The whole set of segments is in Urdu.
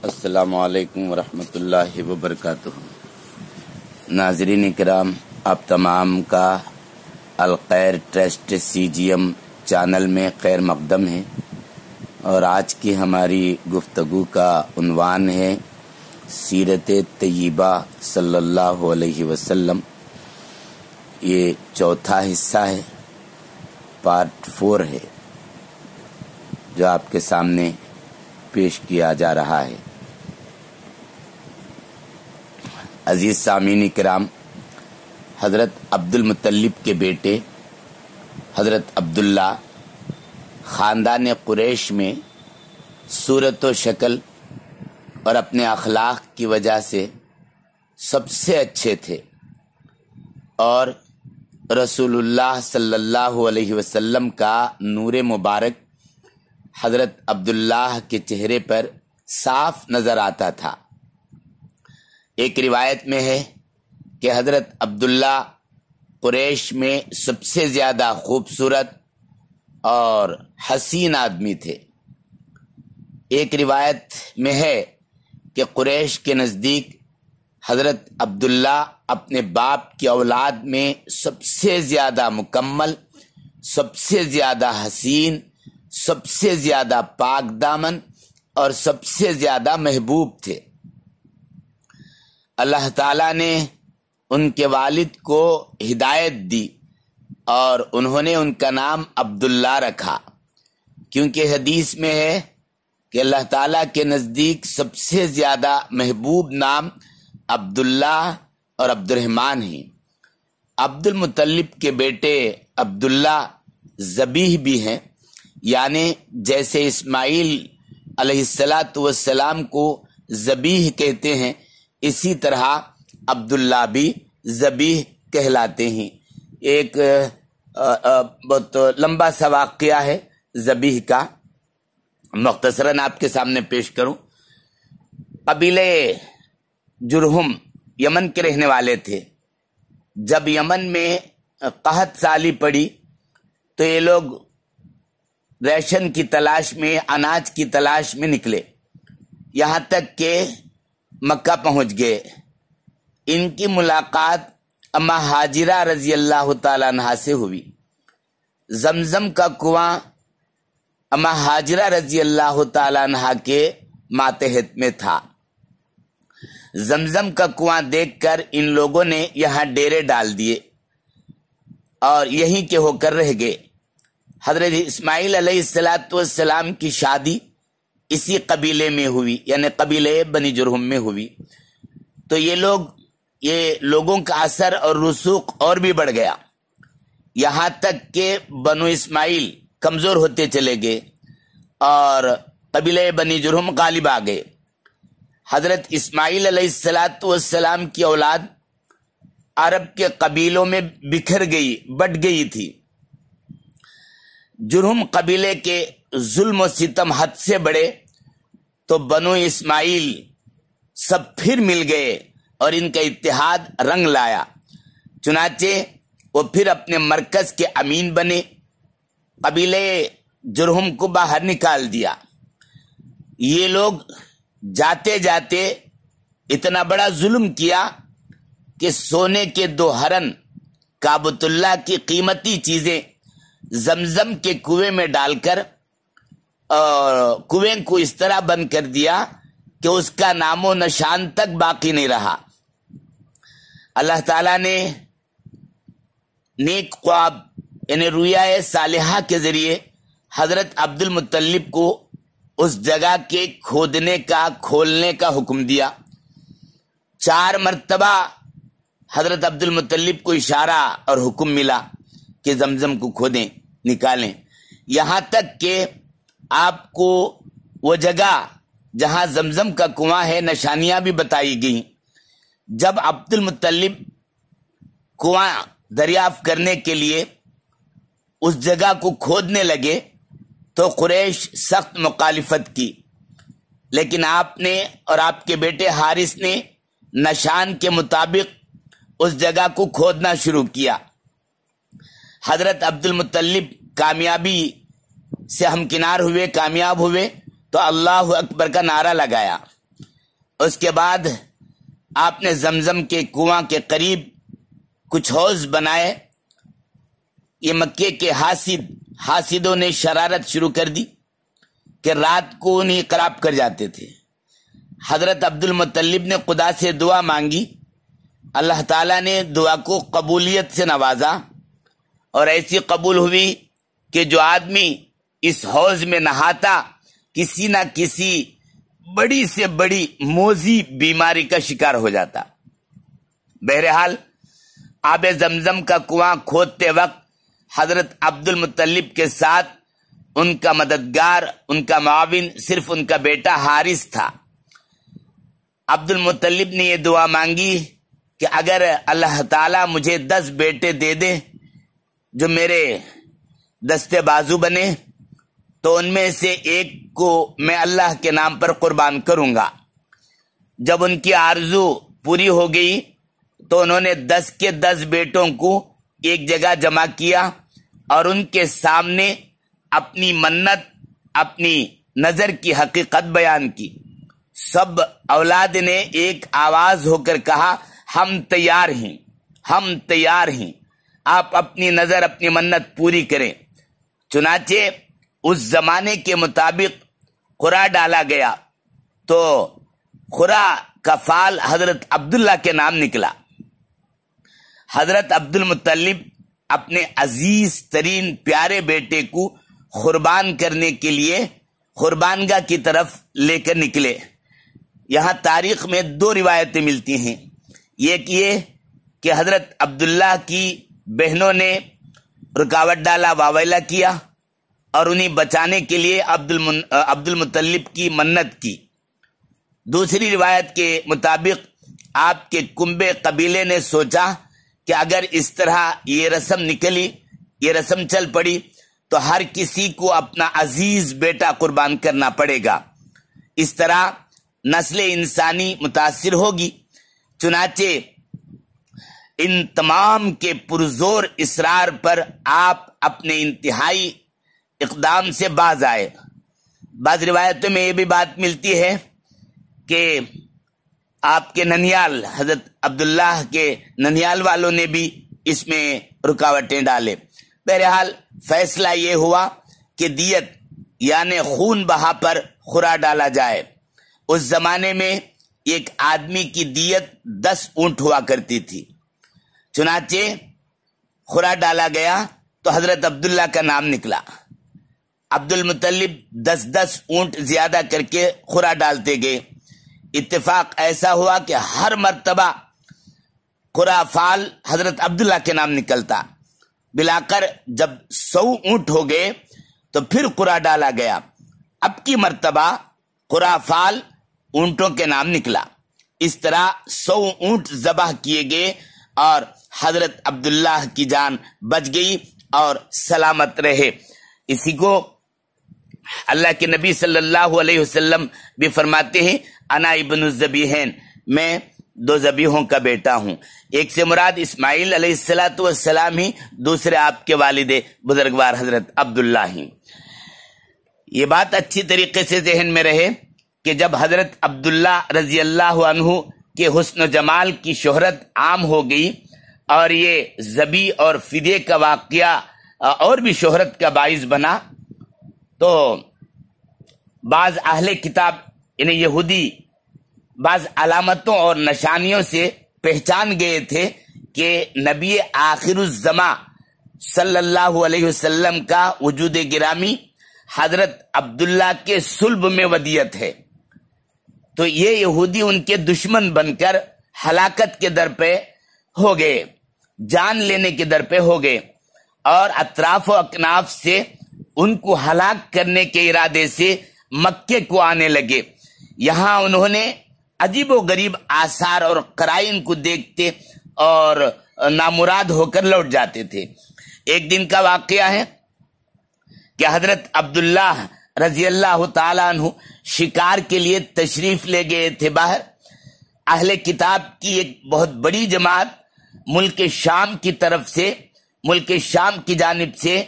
السلام علیکم ورحمۃ اللہ وبرکاتہ۔ ناظرین کرام، آپ تمام کا الخیر ٹرسٹ CGM چینل میں خیر مقدم ہے، اور آج کی ہماری گفتگو کا عنوان ہے سیرت طیبہ صلی اللہ علیہ وسلم۔ یہ چوتھا حصہ ہے، پارٹ 4 ہے، جو آپ کے سامنے پیش کیا جا رہا ہے۔ عزیز سامعین کرام، حضرت عبد المطلب کے بیٹے حضرت عبداللہ خاندان قریش میں صورت و شکل اور اپنے اخلاق کی وجہ سے سب سے اچھے تھے، اور رسول اللہ صلی اللہ علیہ وسلم کا نور مبارک حضرت عبداللہ کے چہرے پر صاف نظر آتا تھا۔ ایک روایت میں ہے کہ حضرت عبداللہ قریش میں سب سے زیادہ خوبصورت اور حسین آدمی تھے۔ ایک روایت میں ہے کہ قریش کے نزدیک حضرت عبداللہ اپنے باپ کی اولاد میں سب سے زیادہ مکمل، سب سے زیادہ حسین، سب سے زیادہ پاک دامن اور سب سے زیادہ محبوب تھے۔ اللہ تعالیٰ نے ان کے والد کو ہدایت دی اور انہوں نے ان کا نام عبداللہ رکھا، کیونکہ حدیث میں ہے کہ اللہ تعالیٰ کے نزدیک سب سے زیادہ محبوب نام عبداللہ اور عبد الرحمن ہیں۔ عبد المطلب کے بیٹے عبداللہ ذبیح بھی ہیں، یعنی جیسے اسماعیل علیہ السلام کو ذبیح کہتے ہیں، اسی طرح عبداللہ بھی ذبیح کہلاتے ہیں۔ ایک بہت لمبا سا واقعہ ہے ذبیح کا، مختصراً آپ کے سامنے پیش کروں۔ قبیلے جرہم یمن کے رہنے والے تھے۔ جب یمن میں قحط سالی پڑی تو یہ لوگ ریشن کی تلاش میں، اناج کی تلاش میں نکلے، یہاں تک کہ مکہ پہنچ گئے۔ ان کی ملاقات اما ہاجرہ رضی اللہ تعالیٰ عنہا سے ہوئی۔ زمزم کا کنواں اما ہاجرہ رضی اللہ تعالیٰ عنہا کے ماتحت میں تھا۔ زمزم کا کنواں دیکھ کر ان لوگوں نے یہاں ڈیرے ڈال دیے اور یہیں کے ہو کر رہ گئے۔ حضرت اسماعیل علیہ السلام کی شادی اسی قبیلے میں ہوئی، یعنی قبیلے بنی جرہم میں ہوئی، تو یہ لوگوں کا اثر اور رسوخ اور بھی بڑھ گیا، یہاں تک کہ بنو اسماعیل کمزور ہوتے چلے گئے اور قبیلے بنی جرہم غالب آ گئے۔ حضرت اسماعیل علیہ السلام کی اولاد عرب کے قبیلوں میں بکھر گئی، بٹ گئی تھی۔ جرہم قبیلے کے ظلم و ستم حد سے بڑے تو بنو اسماعیل سب پھر مل گئے اور ان کا اتحاد رنگ لایا۔ چنانچہ وہ پھر اپنے مرکز کے امین بنے، قبیلے جرہم کو باہر نکال دیا۔ یہ لوگ جاتے جاتے اتنا بڑا ظلم کیا کہ سونے کے 2 ہرن کعبۃ اللہ کی قیمتی چیزیں زمزم کے کنویں میں ڈال کر اور کنویں کو اس طرح بند کر دیا کہ اس کا نام و نشان تک باقی نہیں رہا۔ اللہ تعالیٰ نے نیک خواب یعنی رؤیا صالحہ کے ذریعے حضرت عبد المطلب کو اس جگہ کے کھولنے کا حکم دیا۔ 4 مرتبہ حضرت عبد المطلب کو اشارہ اور حکم ملا کہ زمزم کو کھودیں، نکالیں، یہاں تک کہ آپ کو وہ جگہ جہاں زمزم کا کنواں ہے نشانیاں بھی بتائی گئیں۔ جب عبد المطلب کنواں دریافت کرنے کے لیے اس جگہ کو کھودنے لگے تو قریش سخت مخالفت کی، لیکن آپ نے اور آپ کے بیٹے حارث نے نشان کے مطابق اس جگہ کو کھودنا شروع کیا۔ حضرت عبد المطلب کامیابی سے ہمکنار ہوئے، کامیاب ہوئے تو اللہ اکبر کا نعرہ لگایا اس کے بعد آپ نے زمزم کے کنواں کے قریب کچھ حوض بنائے۔ یہ مکے کے حاسدوں نے شرارت شروع کر دی کہ رات کو انہیں خراب کر جاتے تھے۔ حضرت عبد المطلب نے خدا سے دعا مانگی، اللہ تعالیٰ نے دعا کو قبولیت سے نوازا، اور ایسی قبول ہوئی کہ جو آدمی اس حوض میں نہاتا کسی نہ کسی بڑی سے بڑی موذی بیماری کا شکار ہو جاتا۔ بہرحال آب زمزم کا کنواں کھودتے وقت حضرت عبد المطلب کے ساتھ ان کا مددگار، ان کا معاون صرف ان کا بیٹا حارث تھا۔ عبد المطلب نے یہ دعا مانگی کہ اگر اللہ تعالیٰ مجھے 10 بیٹے دے دے جو میرے دستے بازو بنے تو ان میں سے ایک کو میں اللہ کے نام پر قربان کروں گا۔ جب ان کی آرزو پوری ہو گئی تو انہوں نے 10 کے 10 بیٹوں کو ایک جگہ جمع کیا اور ان کے سامنے اپنی منت، اپنی نظر کی حقیقت بیان کی۔ سب اولاد نے ایک آواز ہو کر کہا، ہم تیار ہیں، ہم تیار ہیں، آپ اپنی نظر، اپنی منت پوری کریں۔ چنانچہ اس زمانے کے مطابق خرا ڈالا گیا تو خرا کا فال حضرت عبداللہ کے نام نکلا۔ حضرت عبد المطلب اپنے عزیز ترین پیارے بیٹے کو قربان کرنے کے لیے قربانگاہ کی طرف لے کر نکلے۔ یہاں تاریخ میں 2 روایتیں ملتی ہیں، ایک یہ کہ حضرت عبداللہ کی بہنوں نے رکاوٹ ڈالا، واویلا کیا اور انہیں بچانے کے لیے عبد المطلب کی منت کی۔ دوسری روایت کے مطابق آپ کے کنبے قبیلے نے سوچا کہ اگر اس طرح یہ رسم نکلی، یہ رسم چل پڑی تو ہر کسی کو اپنا عزیز بیٹا قربان کرنا پڑے گا، اس طرح نسل انسانی متاثر ہوگی۔ چنانچہ ان تمام کے پرزور اصرار پر آپ اپنے انتہائی اقدام سے باز آئے۔ بعض روایتوں میں یہ بھی بات ملتی ہے کہ آپ کے ننیال، حضرت عبداللہ کے ننیال والوں نے بھی اس میں رکاوٹیں ڈالے۔ بہرحال فیصلہ یہ ہوا کہ دیت یعنی خون بہا پر خرا ڈالا جائے۔ اس زمانے میں ایک آدمی کی دیت 10 اونٹ ہوا کرتی تھی۔ چنانچہ خرا ڈالا گیا تو حضرت عبداللہ کا نام نکلا۔ عبد المطلب 10 اونٹ زیادہ کر کے خرا ڈالتے گئے۔ اتفاق ایسا ہوا کہ ہر مرتبہ خرا فال حضرت عبداللہ کے نام نکلتا۔ بلا کر جب 100 اونٹ ہو گئے تو پھر خرا ڈالا گیا۔ اب کی مرتبہ خرا فال اونٹوں کے نام نکلا۔ اس طرح 100 اونٹ ذبح کیے گئے اور حضرت عبداللہ کی جان بچ گئی اور سلامت رہے۔ اسی کو اللہ کے نبی صلی اللہ علیہ وسلم بھی فرماتے ہیں، انا ابن الذبیحین، میں 2 ذبیحوں کا بیٹا ہوں۔ ایک سے مراد اسماعیل علیہ السلام ہی، دوسرے آپ کے والد بزرگوار حضرت عبداللہ ہی۔ یہ بات اچھی طریقے سے ذہن میں رہے کہ جب حضرت عبداللہ رضی اللہ عنہ کے حسن و جمال کی شہرت عام ہو گئی اور یہ ذبح اور فدیے کا واقعہ اور بھی شہرت کا باعث بنا، تو بعض اہل کتاب یعنی یہودی بعض علامتوں اور نشانیوں سے پہچان گئے تھے کہ نبی آخر الزماں صلی اللہ علیہ وسلم کا وجود گرامی حضرت عبداللہ کے صلب میں ودیت ہے۔ تو یہ یہودی ان کے دشمن بن کر ہلاکت کے در پہ ہو گئے، جان لینے کے در پہ ہو گئے، اور اطراف و اکناف سے ان کو ہلاک کرنے کے ارادے سے مکے کو آنے لگے۔ یہاں انہوں نے عجیب و غریب آثار اور قرائن کو دیکھتے اور نامراد ہو کر لوٹ جاتے تھے۔ ایک دن کا واقعہ ہے کہ حضرت عبداللہ رضی اللہ تعالیٰ عنہ شکار کے لیے تشریف لے گئے تھے باہر۔ اہل کتاب کی ایک بہت بڑی جماعت ملک شام کی طرف سے، ملک شام کی جانب سے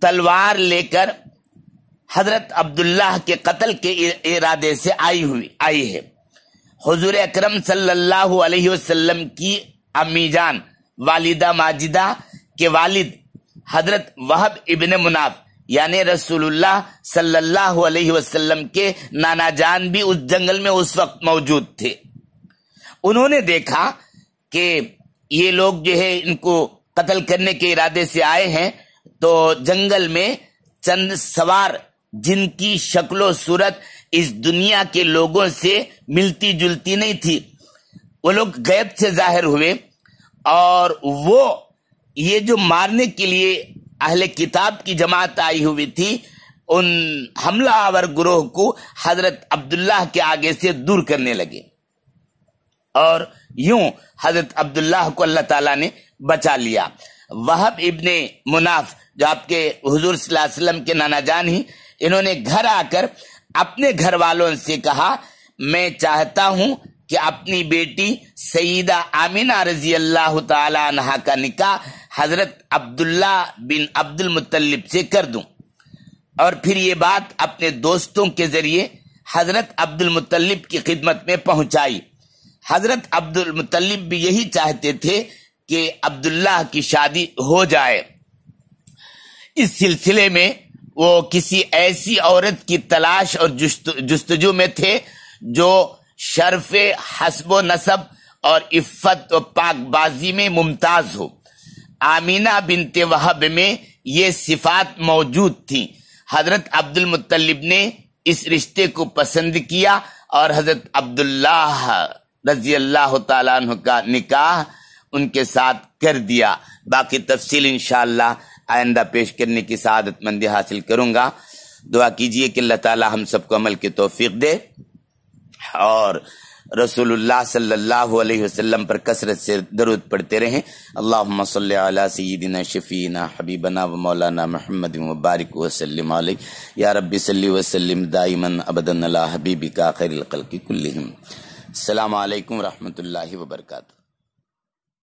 تلوار لے کر حضرت عبداللہ کے قتل کے ارادے سے آئی ہے۔ حضور اکرم صلی اللہ علیہ وسلم کی امی جان والدہ ماجدہ کے والد حضرت وہب ابن مناف یعنی رسول اللہ صلی اللہ علیہ وسلم کے نانا جان بھی اس جنگل میں اس وقت موجود تھے۔ انہوں نے دیکھا کہ یہ لوگ جو ہے ان کو قتل کرنے کے ارادے سے آئے ہیں، تو جنگل میں چند سوار جن کی شکل و صورت اس دنیا کے لوگوں سے ملتی جلتی نہیں تھی، وہ لوگ غیب سے ظاہر ہوئے، اور وہ یہ جو مارنے کے لیے اہل کتاب کی جماعت آئی ہوئی تھی، ان حملہ آور گروہ کو حضرت عبداللہ کے آگے سے دور کرنے لگے، اور یوں حضرت عبداللہ کو اللہ تعالیٰ نے بچا لیا۔ وہب ابن مناف جو آپ کے حضور صلی اللہ علیہ وسلم کے نانا جان ہی، انہوں نے گھر آ کر اپنے گھر والوں سے کہا، میں چاہتا ہوں کہ اپنی بیٹی سیدہ آمینہ رضی اللہ تعالی عنہا کا نکاح حضرت عبداللہ بن عبد المطلب سے کر دوں، اور پھر یہ بات اپنے دوستوں کے ذریعے حضرت عبد المطلب کی خدمت میں پہنچائی۔ حضرت عبد المطلب بھی یہی چاہتے تھے کہ عبداللہ کی شادی ہو جائے۔ اس سلسلے میں وہ کسی ایسی عورت کی تلاش اور جستجو میں تھے جو شرف حسب و نسب اور عفت و پاک بازی میں ممتاز ہو۔ آمینہ بنت وہب میں یہ صفات موجود تھیں۔ حضرت عبد المطلب نے اس رشتے کو پسند کیا اور حضرت عبداللہ رضی اللہ تعالیٰ عنہ کا نکاح ان کے ساتھ کر دیا۔ باقی تفصیل انشاءاللہ آئندہ پیش کرنے کی سعادت مندی حاصل کروں گا۔ دعا کیجئے کہ اللہ تعالی ہم سب کو عمل کی توفیق دے، اور رسول اللہ صلی اللہ علیہ وسلم پر کثرت سے درود پڑھتے رہیں۔ اللہم صلی علی سیدنا شفینا حبیبنا و مولانا محمد وبارک وسلم علیہ، یا رب صلی وسلم دائما ابدا علی حبیبک خیر الخلق کلہم۔ السلام علیکم ورحمۃ اللہ وبرکاتہ۔